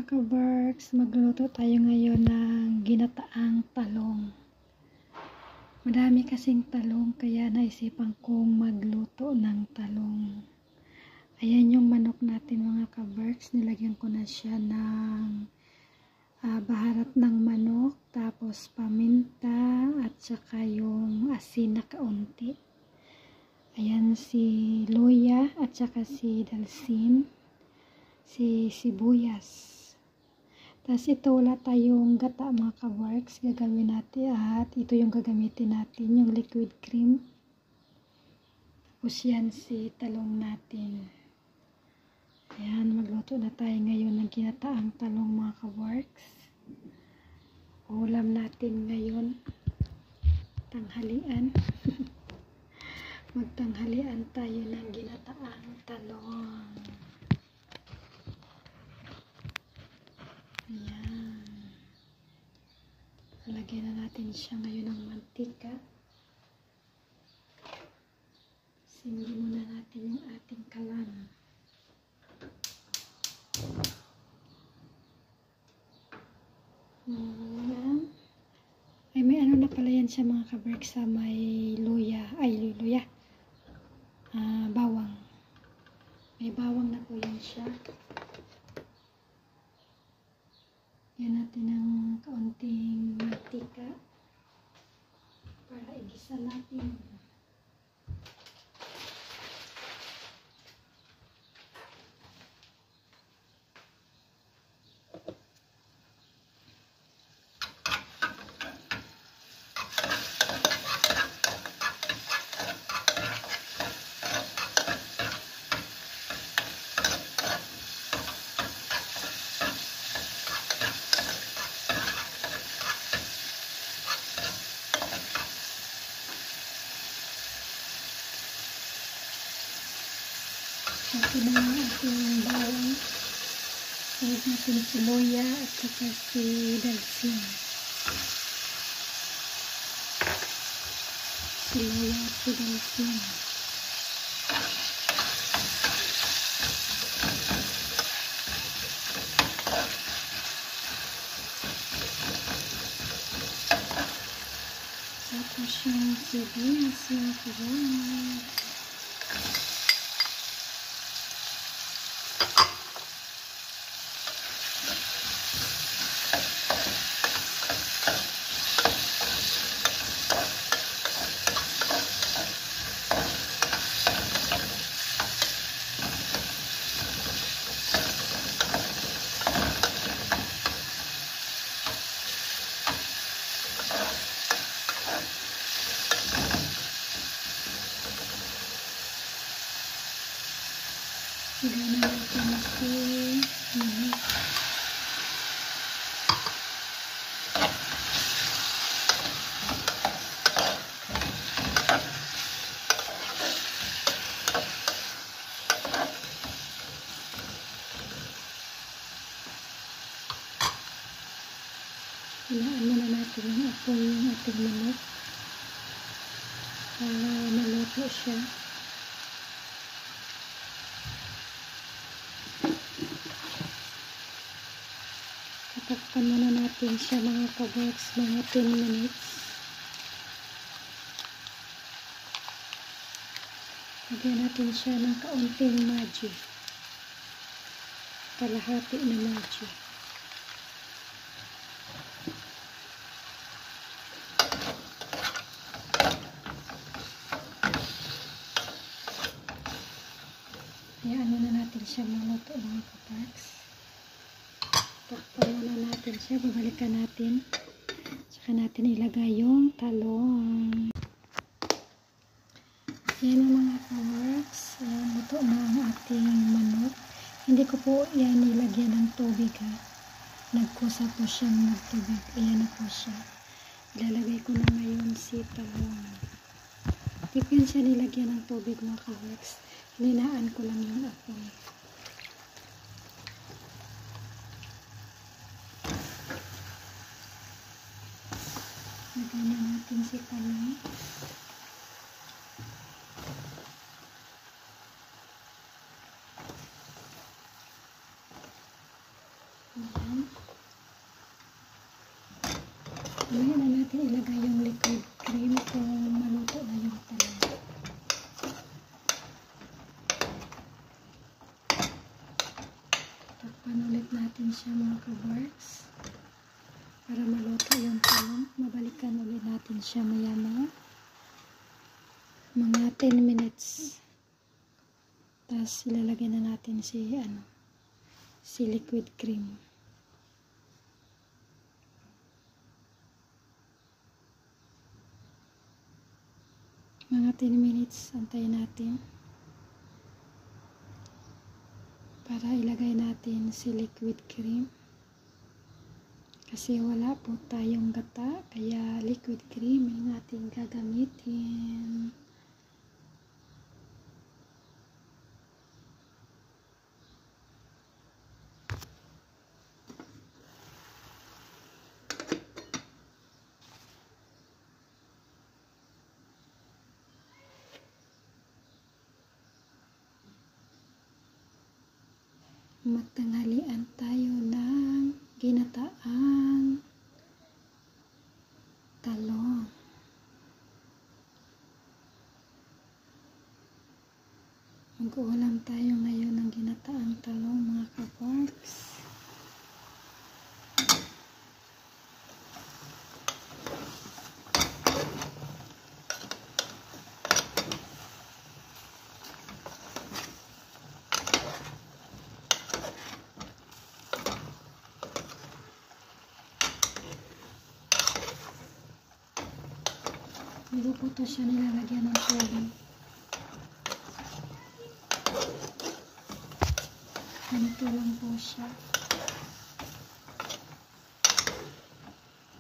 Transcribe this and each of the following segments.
ka-Berks, magluto tayo ngayon ng ginataang talong. Madami kasing talong kaya naisipan kong magluto ng talong. Ayan yung manok natin mga ka-Berks, nilagyan ko na siya ng baharat ng manok, tapos paminta at saka yung asin na kaunti. Ayan si luya at saka si dalsin, si sibuyas. Tapos ito wala tayong gata mga ka-Berks, gagawin natin at ito yung gagamitin natin, yung liquid cream. Tapos yan si talong natin. Ayan, magluto na tayo ngayon ng ginataang talong mga ka-Berks. Ulam natin ngayon, tanghalian. Magtanghalian tayo ng ginataang talong. Ayan. Lagyan na natin siya ngayon ng mantika. Singgin muna natin yung ating kalan. Ayan. Ay, may ano na pala yan siya mga ka-Berks, sa may luya. Ay, luya. Bawang. May bawang na po yan siya. Yan natin ng kaunting mantika para igisa natin. Ito na ang ating bawang. Sunod natin si luya at saka si dalsin. Si luya at si dalsin. Tapos yung sibuyas yung sibuyas. Gana natin si manok. Hinaan muna natin yung apoy yung ating manok para maluto siya. Tatakpan muna natin siya mga ka-Berks, mga 10 minutes. Lagyan natin siya ng kaunting maji. Kalahati na maji. Ayan, ano na natin siya maluto mga ka-Berks. Takpan muna natin siya, babalikan natin. Saka natin ilagay yung talong. Yan ang mga ka-Berks. Ayan, luto na ang ating manok. Hindi ko po yan nilagyan ng tubig ha. Nagkusa po siyang nagtubig. Ayan na po siya. Ilalagay ko na ngayon si talong. Hindi ko yan siya nilagyan ng tubig mga ka-Berks. Hinaan ko lang yung apoy. Lagyan na natin si talong. Mamaya na natin ilagay yung liquid cream kung maluto na yung talong. Takpan ulit natin siya mga ka-works para maluto yung talong. Mabalikan ulit natin siya maya-maya. Mga 10 minutes. Tapos ilalagay na natin si liquid cream. Mga 10 minutes antayin natin para ilagay natin si liquid cream. Kasi wala po tayong gata, kaya liquid cream yung ating gagamitin. Magtanghalian tayo ng ginataang talong. Mag-uulam tayo ngayon ng ginataang talong mga ka-works. Hindi po ito siya nilalagyan ng tubig. Ganito lang po siya.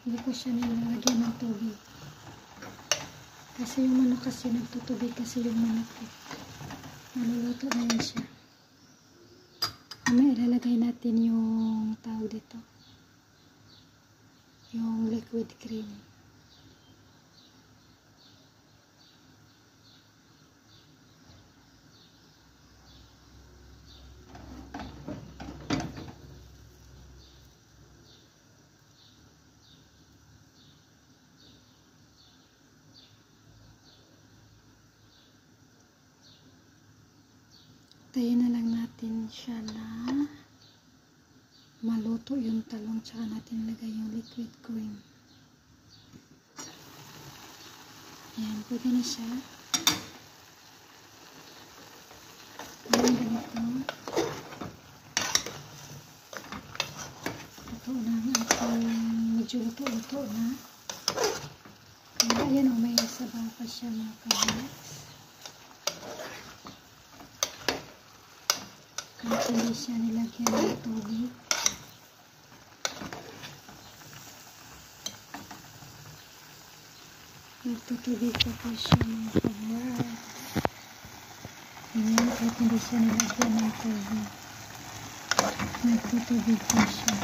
Hindi po siya nilalagyan ng tubig. Kasi yung manok kasi nagtutubig kasi yung manok eh. Maluluto na yun siya. Mamaya ilalagay natin yung tawag dito. Yung liquid cream. Tayin na lang natin siya na maluto yung talong, tsaka natin lagay yung liquid cream. Ayan, pwede na siya. Ayan, ganito. Luto na ang ating medyo luto-luto na. Kaya ayan o, may sabaw pa siya mga ka-works. Kahit hindi siya nilagyan ng tubig. Nagtutubig pa po siya mga ka-works. Ayan, kahit hindi siya nilagyan ng tubig. Nagtutubig pa siya.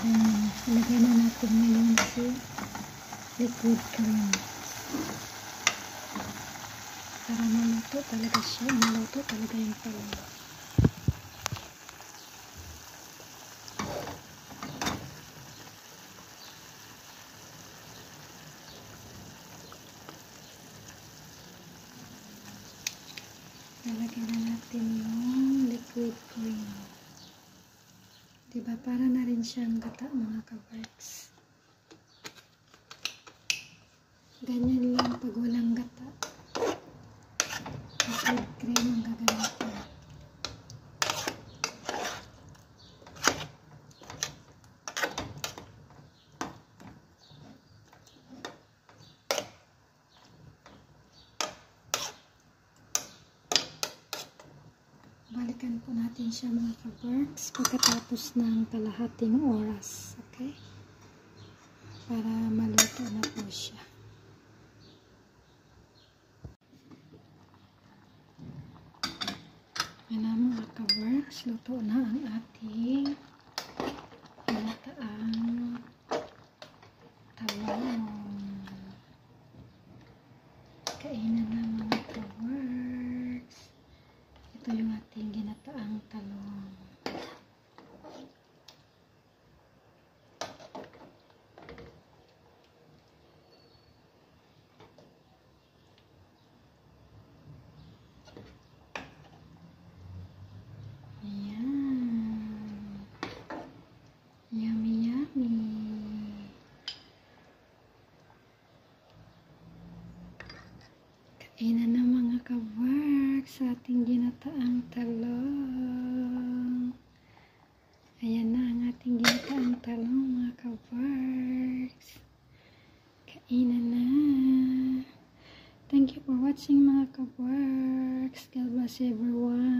Ayan, ilagay na natin ngayon si liquid cream. Para maluto talaga siya. Maluto talaga yung talong. Lalagyan na natin yung liquid cream. Diba? Para na rin siyang gata mga ka-works. Ganyan lang pag walang gata. Liquid cream ang gagamitin. Balikan po natin siya mga ka-works pagkatapos ng kalahating oras. Okay? Para maluto na po siya. Ayan mga ka-works, luto na ang ating ginataang talong. Kainan na mga ka-works. Ito yung ating ginataang talong. ating ginataang talong. Ayan na ang ating ginataang talong, mga ka-works. Kainan na. Thank you for watching, mga ka-works. God bless everyone.